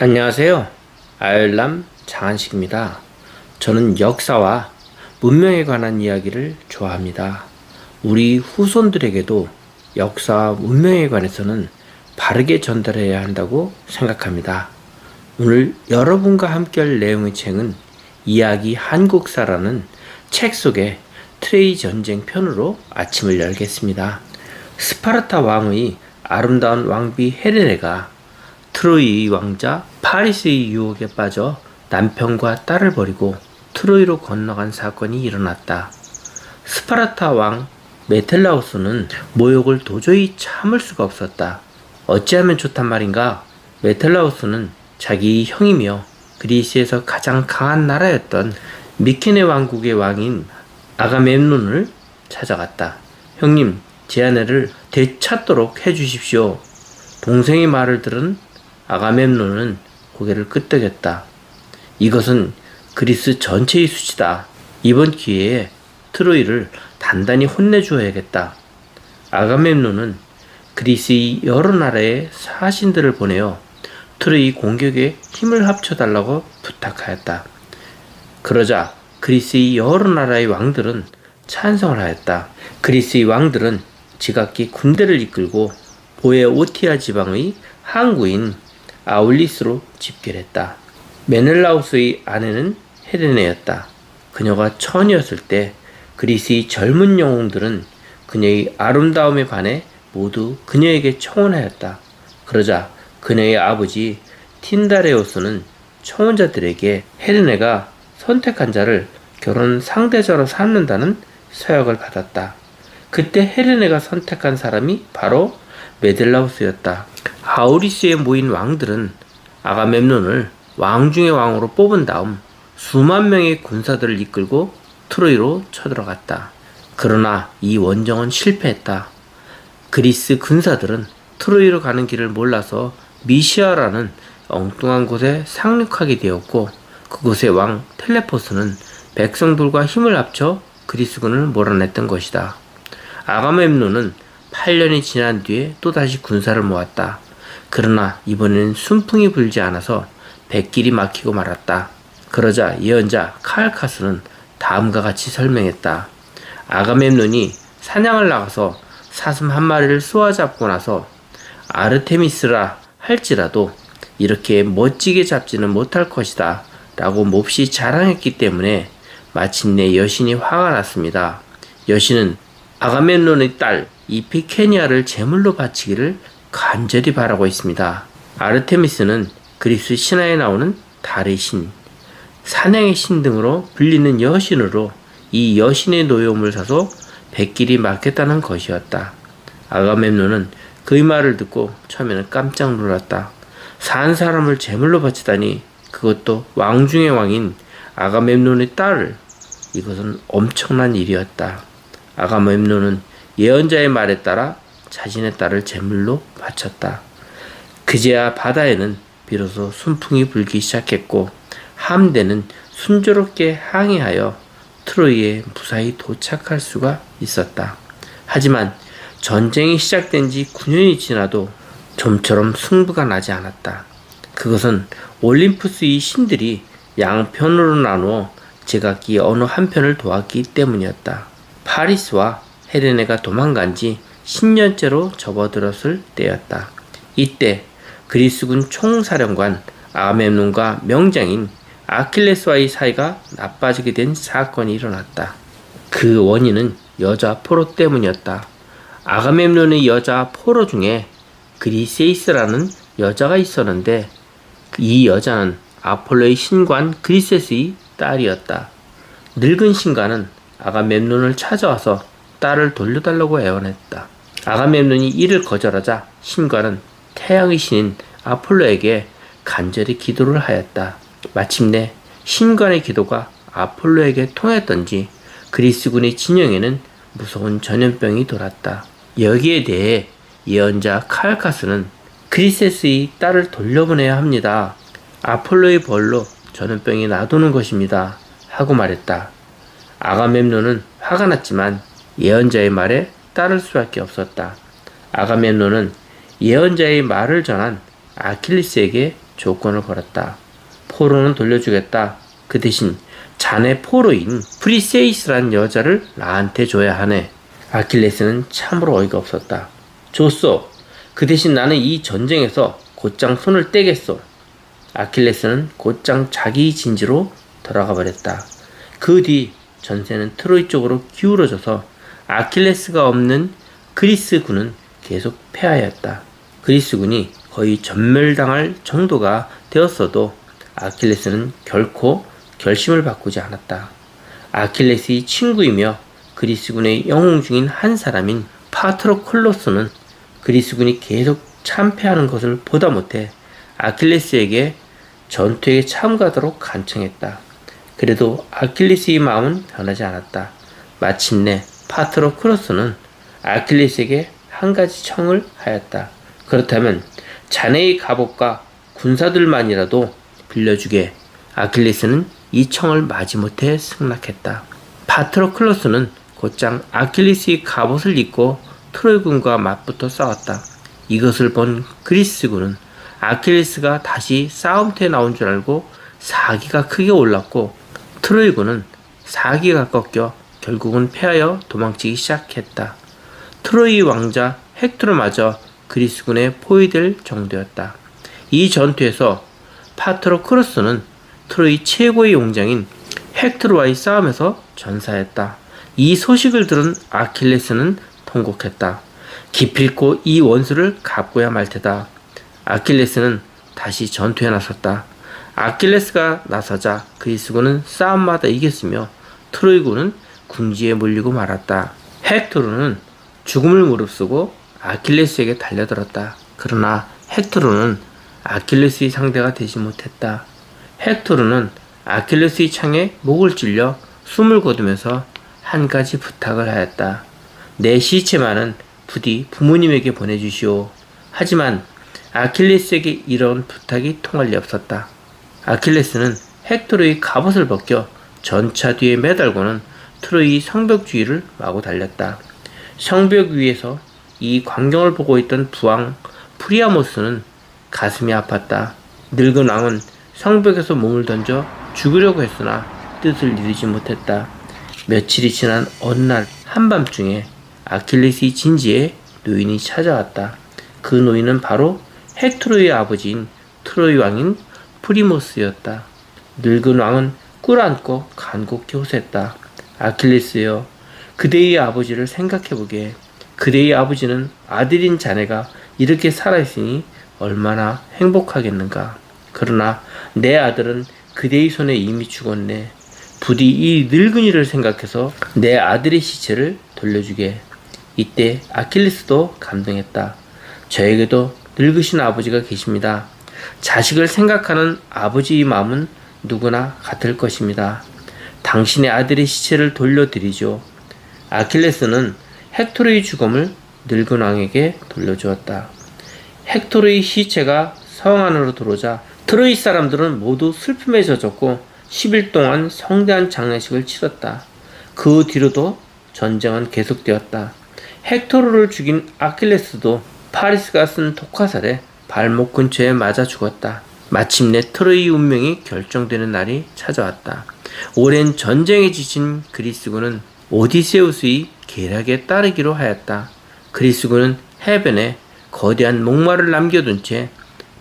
안녕하세요. 아열람 장한식입니다. 저는 역사와 문명에 관한 이야기를 좋아합니다. 우리 후손들에게도 역사와 문명에 관해서는 바르게 전달해야 한다고 생각합니다. 오늘 여러분과 함께할 내용의 책은 이야기 한국사라는 책 속의 트로이 전쟁 편으로 아침을 열겠습니다. 스파르타 왕의 아름다운 왕비 헤레네가 트로이 왕자 파리스의 유혹에 빠져 남편과 딸을 버리고 트로이로 건너간 사건이 일어났다. 스파르타 왕 메텔라우스는 모욕을 도저히 참을 수가 없었다. 어찌하면 좋단 말인가? 메텔라우스는 자기 형이며 그리스에서 가장 강한 나라였던 미케네 왕국의 왕인 아가멤논을 찾아갔다. 형님, 제 아내를 되찾도록 해주십시오. 동생의 말을 들은 아가멤논은 고개를 끄덕였다. 이것은 그리스 전체의 수치다. 이번 기회에 트로이를 단단히 혼내주어야겠다. 아가멤논은 그리스의 여러 나라의 사신들을 보내어 트로이 공격에 힘을 합쳐달라고 부탁하였다. 그러자 그리스의 여러 나라의 왕들은 찬성을 하였다. 그리스의 왕들은 지각기 군대를 이끌고 보에오티아 지방의 항구인 아울리스로 집결했다. 메넬라우스의 아내는 헤레네였다. 그녀가 처녀였을 때 그리스의 젊은 영웅들은 그녀의 아름다움에 반해 모두 그녀에게 청혼하였다. 그러자 그녀의 아버지 틴다레우스는 청혼자들에게 헤레네가 선택한 자를 결혼 상대자로 삼는다는 서약을 받았다. 그때 헤레네가 선택한 사람이 바로 메델라우스였다. 아우리스에 모인 왕들은 아가멤논을 왕 중의 왕으로 뽑은 다음 수만 명의 군사들을 이끌고 트로이로 쳐들어갔다. 그러나 이 원정은 실패했다. 그리스 군사들은 트로이로 가는 길을 몰라서 미시아라는 엉뚱한 곳에 상륙하게 되었고, 그곳의 왕 텔레포스는 백성들과 힘을 합쳐 그리스군을 몰아냈던 것이다. 아가멤논은 8년이 지난 뒤에 또다시 군사를 모았다. 그러나 이번에는 순풍이 불지 않아서 백길이 막히고 말았다. 그러자 예언자 카알카스는 다음과 같이 설명했다. 아가멤논이 사냥을 나가서 사슴 한 마리를 쏘아잡고 나서 아르테미스라 할지라도 이렇게 멋지게 잡지는 못할 것이다 라고 몹시 자랑했기 때문에 마침내 여신이 화가 났습니다. 여신은 아가멤논의 딸 이피케니아를 제물로 바치기를 간절히 바라고 있습니다. 아르테미스는 그리스 신화에 나오는 달의 신, 사냥의 신 등으로 불리는 여신으로 이 여신의 노여움을 사서 백길이 막혔다는 것이었다. 아가멤논은 그의 말을 듣고 처음에는 깜짝 놀랐다. 산 사람을 제물로 바치다니, 그것도 왕 중의 왕인 아가멤논의 딸을. 이것은 엄청난 일이었다. 아가멤논은 예언자의 말에 따라 자신의 딸을 제물로 바쳤다. 그제야 바다에는 비로소 순풍이 불기 시작했고 함대는 순조롭게 항해하여 트로이에 무사히 도착할 수가 있었다. 하지만 전쟁이 시작된 지 9년이 지나도 좀처럼 승부가 나지 않았다. 그것은 올림푸스의 신들이 양편으로 나누어 제각기 어느 한편을 도왔기 때문이었다. 파리스와 헤레네가 도망간 지 10년째로 접어들었을 때였다. 이때 그리스군 총사령관 아가멤논과 명장인 아킬레스와의 사이가 나빠지게 된 사건이 일어났다. 그 원인은 여자 포로 때문이었다. 아가멤논의 여자 포로 중에 그리세이스라는 여자가 있었는데 이 여자는 아폴로의 신관 그리세스의 딸이었다. 늙은 신관은 아가멤논을 찾아와서 딸을 돌려달라고 애원했다. 아가멤논이 이를 거절하자 신관은 태양의 신인 아폴로에게 간절히 기도를 하였다. 마침내 신관의 기도가 아폴로에게 통했던지 그리스군의 진영에는 무서운 전염병이 돌았다. 여기에 대해 예언자 카알카스는 그리세스의 딸을 돌려보내야 합니다. 아폴로의 벌로 전염병이 나도는 것입니다. 하고 말했다. 아가멤논은 화가 났지만 예언자의 말에 따를 수밖에 없었다. 아가멤논은 예언자의 말을 전한 아킬레스에게 조건을 걸었다. 포로는 돌려주겠다. 그 대신 자네 포로인 프리세이스란 여자를 나한테 줘야 하네. 아킬레스는 참으로 어이가 없었다. 줬소. 그 대신 나는 이 전쟁에서 곧장 손을 떼겠소. 아킬레스는 곧장 자기 진지로 돌아가 버렸다. 그 뒤 전세는 트로이 쪽으로 기울어져서 아킬레스가 없는 그리스군은 계속 패하였다. 그리스군이 거의 전멸당할 정도가 되었어도 아킬레스는 결코 결심을 바꾸지 않았다. 아킬레스의 친구이며 그리스군의 영웅 중인 한 사람인 파트로클로스는 그리스군이 계속 참패하는 것을 보다 못해 아킬레스에게 전투에 참가하도록 간청했다. 그래도 아킬레스의 마음은 변하지 않았다. 마침내 파트로클로스는 아킬레스에게 한 가지 청을 하였다. 그렇다면 자네의 갑옷과 군사들만이라도 빌려주게. 아킬레스는 이 청을 마지못해 승낙했다. 파트로클로스는 곧장 아킬레스의 갑옷을 입고 트로이군과 맞붙어 싸웠다. 이것을 본 그리스군은 아킬레스가 다시 싸움터에 나온 줄 알고 사기가 크게 올랐고, 트로이군은 사기가 꺾여 결국은 패하여 도망치기 시작했다. 트로이 왕자 헥토르마저 그리스군에 포위될 정도였다. 이 전투에서 파트로클로스는 트로이 최고의 용장인 헥토르와의 싸움에서 전사했다. 이 소식을 들은 아킬레스는 통곡했다. 기필코 이 원수를 갚고야 말 테다. 아킬레스는 다시 전투에 나섰다. 아킬레스가 나서자 그리스군은 싸움마다 이겼으며 트로이군은 궁지에 몰리고 말았다. 헥토르는 죽음을 무릅쓰고 아킬레스에게 달려들었다. 그러나 헥토르는 아킬레스의 상대가 되지 못했다. 헥토르는 아킬레스의 창에 목을 찔려 숨을 거두면서 한 가지 부탁을 하였다. 내 시체만은 부디 부모님에게 보내주시오. 하지만 아킬레스에게 이런 부탁이 통할 리 없었다. 아킬레스는 헥토르의 갑옷을 벗겨 전차 뒤에 매달고는 트로이 성벽 주위를 마구 달렸다. 성벽 위에서 이 광경을 보고 있던 부왕 프리아모스는 가슴이 아팠다. 늙은 왕은 성벽에서 몸을 던져 죽으려고 했으나 뜻을 이루지 못했다. 며칠이 지난 어느 날 한밤중에 아킬레스의 진지에 노인이 찾아왔다. 그 노인은 바로 헥토르의 아버지인 트로이 왕인 프리모스였다. 늙은 왕은 꿇어앉고 간곡히 호소했다. 아킬레스여, 그대의 아버지를 생각해보게. 그대의 아버지는 아들인 자네가 이렇게 살아있으니 얼마나 행복하겠는가. 그러나 내 아들은 그대의 손에 이미 죽었네. 부디 이 늙은이를 생각해서 내 아들의 시체를 돌려주게. 이때 아킬레스도 감동했다. 저에게도 늙으신 아버지가 계십니다. 자식을 생각하는 아버지의 마음은 누구나 같을 것입니다. 당신의 아들의 시체를 돌려드리죠. 아킬레스는 헥토르의 죽음을 늙은 왕에게 돌려주었다. 헥토르의 시체가 성 안으로 들어오자 트로이 사람들은 모두 슬픔에 젖었고 10일 동안 성대한 장례식을 치렀다. 그 뒤로도 전쟁은 계속되었다. 헥토르를 죽인 아킬레스도 파리스가 쓴 독화살에 발목 근처에 맞아 죽었다. 마침내 트로이 운명이 결정되는 날이 찾아왔다. 오랜 전쟁에 지친 그리스군은 오디세우스의 계략에 따르기로 하였다. 그리스군은 해변에 거대한 목마를 남겨둔 채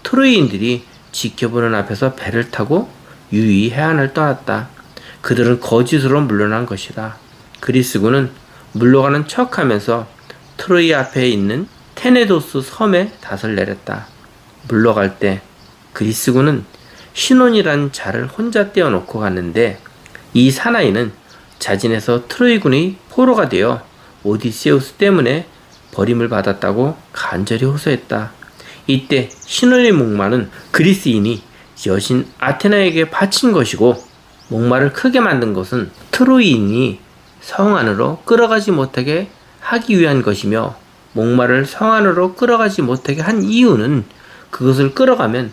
트로이인들이 지켜보는 앞에서 배를 타고 유유히 해안을 떠났다. 그들은 거짓으로 물러난 것이다. 그리스군은 물러가는 척하면서 트로이 앞에 있는 테네도스 섬에 닷을 내렸다. 물러갈 때 그리스군은 시논이란 자를 혼자 떼어놓고 갔는데, 이 사나이는 자진해서 트로이군의 포로가 되어 오디세우스 때문에 버림을 받았다고 간절히 호소했다. 이때 시논의 목마는 그리스인이 여신 아테나에게 바친 것이고, 목마를 크게 만든 것은 트로이인이 성 안으로 끌어가지 못하게 하기 위한 것이며, 목마를 성 안으로 끌어가지 못하게 한 이유는 그것을 끌어가면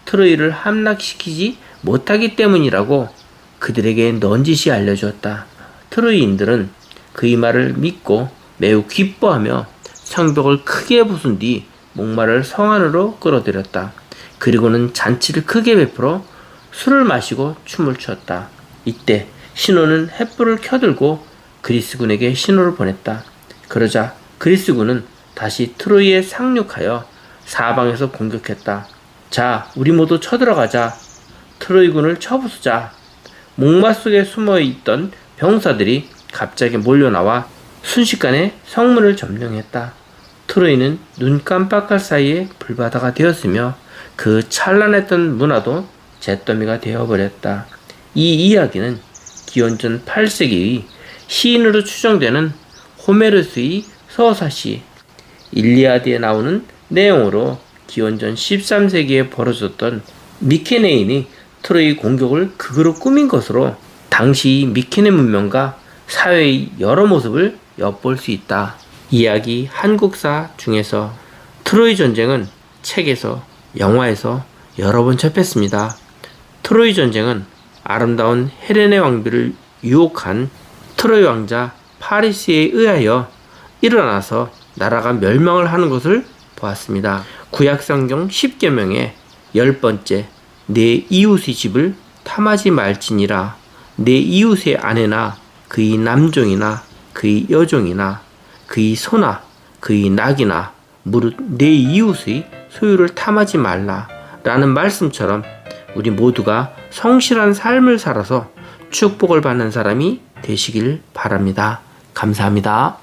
트로이를 함락시키지 못하기 때문이라고 그들에게 넌지시 알려주었다. 트로이인들은 그의 말을 믿고 매우 기뻐하며 성벽을 크게 부순 뒤 목마를 성 안으로 끌어들였다. 그리고는 잔치를 크게 베풀어 술을 마시고 춤을 추었다. 이때 신호는 횃불을 켜들고 그리스군에게 신호를 보냈다. 그러자 그리스군은 다시 트로이에 상륙하여 사방에서 공격했다. 자, 우리 모두 쳐들어가자. 트로이군을 쳐부수자. 목마 속에 숨어있던 병사들이 갑자기 몰려나와 순식간에 성문을 점령했다. 트로이는 눈 깜빡할 사이에 불바다가 되었으며 그 찬란했던 문화도 잿더미가 되어버렸다. 이 이야기는 기원전 8세기의 시인으로 추정되는 호메르스의 서사시 일리아드에 나오는 내용으로 기원전 13세기에 벌어졌던 미케네인이 트로이 공격을 극으로 꾸민 것으로 당시 미케네 문명과 사회의 여러 모습을 엿볼 수 있다. 이야기 한국사 중에서 트로이 전쟁은 책에서, 영화에서 여러 번 접했습니다. 트로이 전쟁은 아름다운 헬렌의 왕비를 유혹한 트로이 왕자 파리스에 의하여 일어나서 나라가 멸망을 하는 것을 보았습니다. 구약성경 10계명의 10번째 내 이웃의 집을 탐하지 말지니라. 내 이웃의 아내나 그의 남종이나 그의 여종이나 그의 소나 그의 낙이나 무릇 내 이웃의 소유를 탐하지 말라 라는 말씀처럼 우리 모두가 성실한 삶을 살아서 축복을 받는 사람이 되시길 바랍니다. 감사합니다.